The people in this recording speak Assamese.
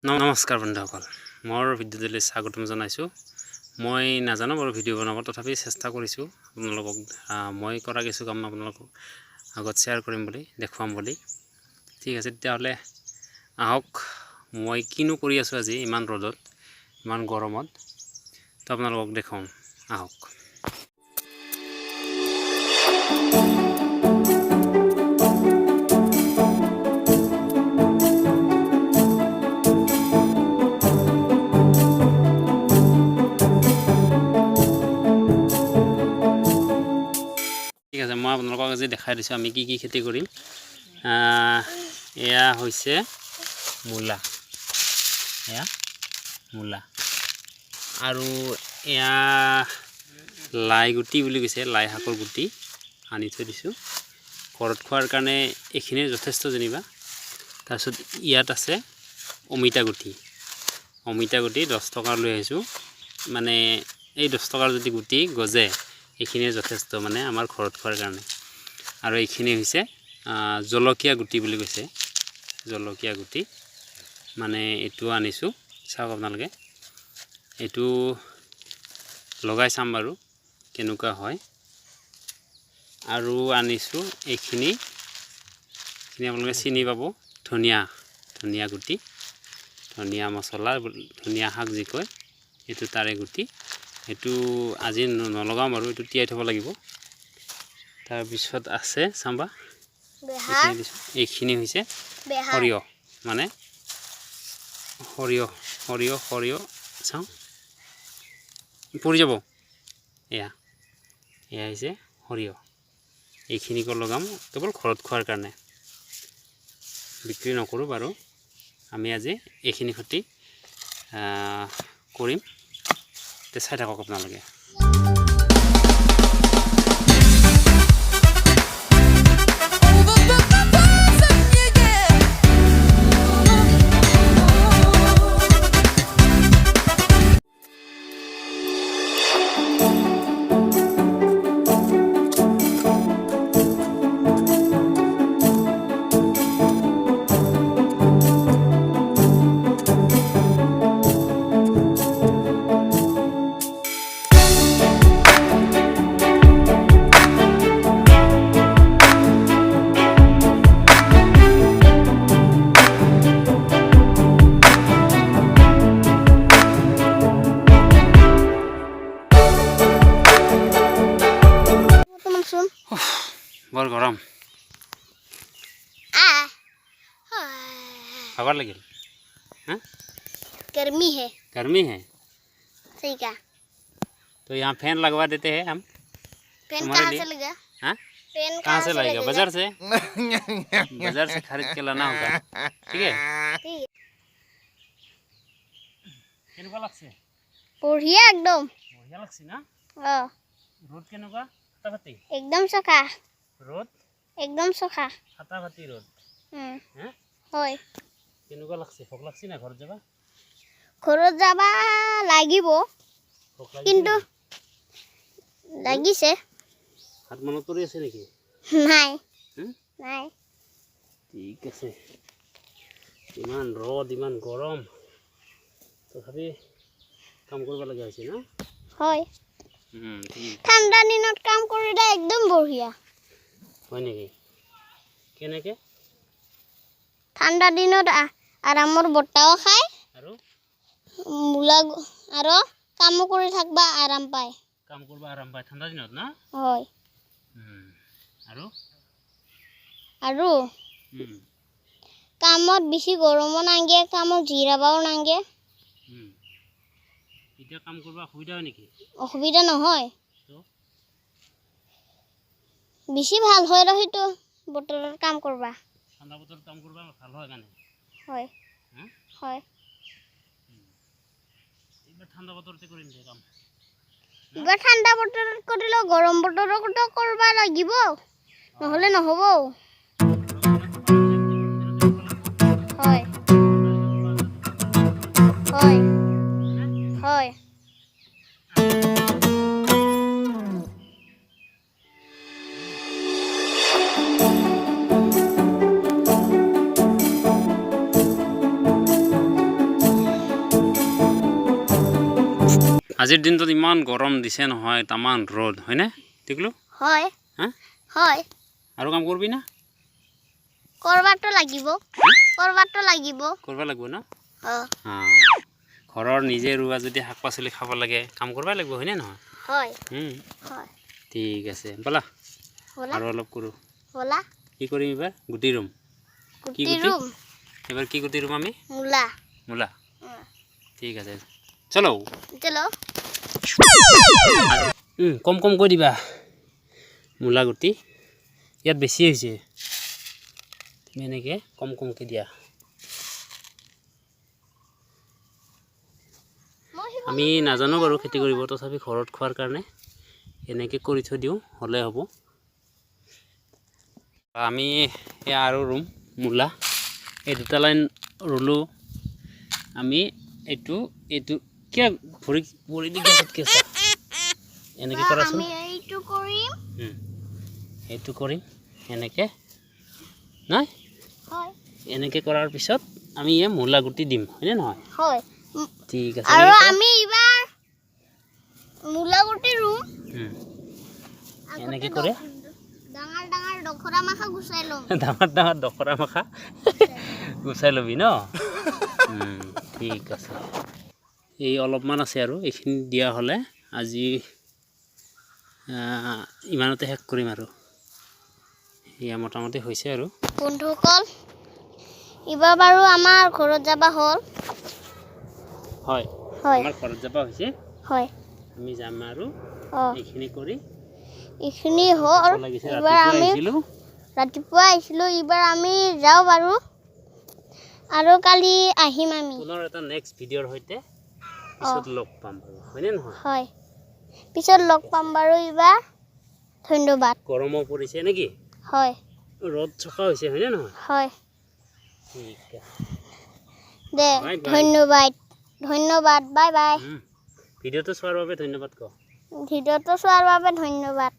নমস্কাৰ বন্ধুসকল, মোৰ ভিডিঅ'টোলৈ স্বাগতম জনাইছোঁ। মই নাজানো বাৰু ভিডিঅ' বনাব, তথাপি চেষ্টা কৰিছোঁ আপোনালোকক মই কৰা কিছু কাম আপোনালোকক আগত শ্বেয়াৰ কৰিম বুলি, দেখুৱাম বুলি। ঠিক আছে, তেতিয়াহ'লে আহক মই কিনো কৰি আছোঁ আজি ইমান ৰ'দত, ইমান গৰমত, তো আপোনালোকক দেখুৱাম। আহক। ঠিক আছে, মই আপোনালোকক আজি দেখাই দিছোঁ আমি কি কি খেতি কৰিম। এয়া হৈছে মূলা, মূলা আৰু এয়া লাই গুটি বুলি কৈছে, লাই শাকৰ গুটি আনি থৈ দিছোঁ ঘৰত খোৱাৰ কাৰণে। এইখিনি যথেষ্ট যেনিবা। তাৰপিছত ইয়াত আছে অমিতা গুটি, 10 টকা লৈ আহিছোঁ। মানে এই 10 টকাৰ যদি গুটি গজে এইখিনিয়ে যথেষ্ট, মানে আমাৰ ঘৰত খোৱাৰ কাৰণে। আৰু এইখিনি হৈছে জলকীয়া গুটি বুলি কৈছে, জলকীয়া গুটি মানে এইটো আনিছোঁ। চাওক আপোনালোকে, এইটো লগাই চাম বাৰু কেনেকুৱা হয়। আৰু আনিছোঁ এইখিনি আপোনালোকে চিনি পাব, ধনিয়া গুটি, ধনিয়া মছলা, ধনিয়া শাক যি কয়, এইটো তাৰে গুটি। এইটো আজি নলগাম বাৰু, এইটো তিয়াই থ'ব লাগিব। তাৰপিছত আছে চাম্বা, এইখিনি হৈছে সৰিয়হ, মানে সৰিয়হ চাওঁ পৰি যাব। এয়া হৈছে সৰিয়হ, এইখিনিকো লগাম কেৱল ঘৰত খোৱাৰ কাৰণে, বিক্ৰী নকৰোঁ বাৰু। আমি আজি এইখিনি খেতি কৰিম, তে চাই থাকক আপোনালোকে। বৰ গৰম, खबर लगी। गर्मी है सही का। तो यहाँ फैन लगवा देते हैं हम। फैन कहाँ से लगा? फैन कहाँ से लगेगा? बाजार से बाजार से खरीद के लाना होगा। ठीक है, केनेকুৱা লাগছে? बढ़िया एकदम बढ़िया লাগছে ना? रोड केनेকুৱা? फाटाफाटी एकदम सखा, रोड एकदम सखा, फाटाफाटी रोड। হয়। কেনেকুৱা লাগছে? ভোক লাগছে না? ঘৰত যাবা? ঘৰত যাবা লাগিব, কিন্তু লাগিছে। হাত মনত পৰি আছে নেকি? নাই নাই। ঠিক আছে, ইমান ৰ'দ, ইমান গৰম, তথাপি কাম কৰিব লগা হৈছে না? হয়। ঠাণ্ডা দিনত কাম কৰিলে একদম বঢ়িয়া হয় নেকি? কেনেকে? ঠাণ্ডা দিনত আৰামৰ বতাহও খায় আৰু মূলা আৰু কামো কৰি থাকবা আৰাম পায়। কাম কৰবা আৰাম পায় ঠাণ্ডা দিনত না? হয়। আৰু কামত বেছি গৰমো নাগে, কামত জিৰাবাও নাগে। এতিয়া কাম কৰবা অসুবিধা হয় নেকি? অসুবিধা নহয়, বেছি ভাল হয় আৰু সেইটো বতৰত কাম কৰবা। ঠাণ্ডা বতৰত কাম কৰবা ভাল হয় মানে? হয় হয়। এইবাৰ ঠাণ্ডা বতৰতে কৰিম দে কাম। এইবাৰ ঠাণ্ডা বতৰত কৰিলেও গৰম বতৰতো কৰবা লাগিব, নহ'লে নহ'ব। হয় হয় হয়। আজিৰ দিনটোত ইমান গৰম দিছে নহয় তামান ৰ'দ হয়নে টিকলু হয় হা হয় আৰু কাম কৰবি না কৰবাটো লাগিব কৰবা লাগব না অ ঘৰৰ নিজে ৰুৱা যদি শাক পাচলি খাব লাগে কাম কৰবা লাগব হয়নে নহয় হয় হয় ঠিক আছে বলা আৰু অলপ কৰো বলা কি কৰিম এবাৰ গুটি ৰুম কি গুটি এবাৰ কি গুটি ৰুম আমি মূলা ঠিক আছে চলো কম কম কৈ দিবা মূলা গুটি ইয়াত বেছি হৈছে তুমি এনেকৈ কম কমকৈ দিয়া আমি নাজানো বাৰু খেতি কৰিব তথাপি ঘৰত খোৱাৰ কাৰণে এনেকৈ কৰি থৈ দিওঁ হ'লে হ'ব আমি এয়া আৰু ৰুম মূলা এই দুটা লাইন ৰুলোঁ আমি এইটো কিয় ভৰি ভৰি দি গছতকৈ আছে এনেকৈ কৰাচোন এইটো কৰিম এনেকৈ নাই এনেকৈ কৰাৰ পিছত আমি এই মূলা গুটি দিম হয়নে নহয় হয় ঠিক আছে আৰু আমি এবাৰ মূলা গুটি ৰুম এনেকৈ কৰে ডাঙৰ ডাঙৰ দখৰা মাখা গুচাই লম ডাঙৰ ডাঙৰ দখৰা মাখা গুচাই ল'বি ন ঠিক আছে এই অলপমান আছে আৰু এইখিনি দিয়া হ'লে আজি ইমানতে শেষ কৰিম আৰু এয়া মোটামুটি হৈছে আৰু বন্ধুসকল এইবাৰ বাৰু আমাৰ ঘৰত যাবা হ'ল হয় আমাৰ ঘৰত যাবা হৈছে হয় আমি যাম আৰু এইখিনি কৰি এইখিনি হ'ল এইবাৰ আমি ৰাতিপুৱা আহিছিলোঁ এইবাৰ আমি যাওঁ বাৰু আৰু কালি আহিম আমি পুনৰ এটা নেক্সট ভিডিঅ'ৰ সৈতে পিছত লগ পাম বাৰু হয়নে নহয় হয় পিছত লগ পাম বাৰু এইবাৰ ধন্যবাদ গৰমো পৰিছে নেকি হয় ৰ'দ চকা হৈছে হয়নে নহয় হয় ঠিক আছে দে ধন্যবাদ বাই বাই ভিডিঅ'টো চোৱাৰ বাবে ধন্যবাদ ক ভিডিঅ'টো চোৱাৰ বাবে ধন্যবাদ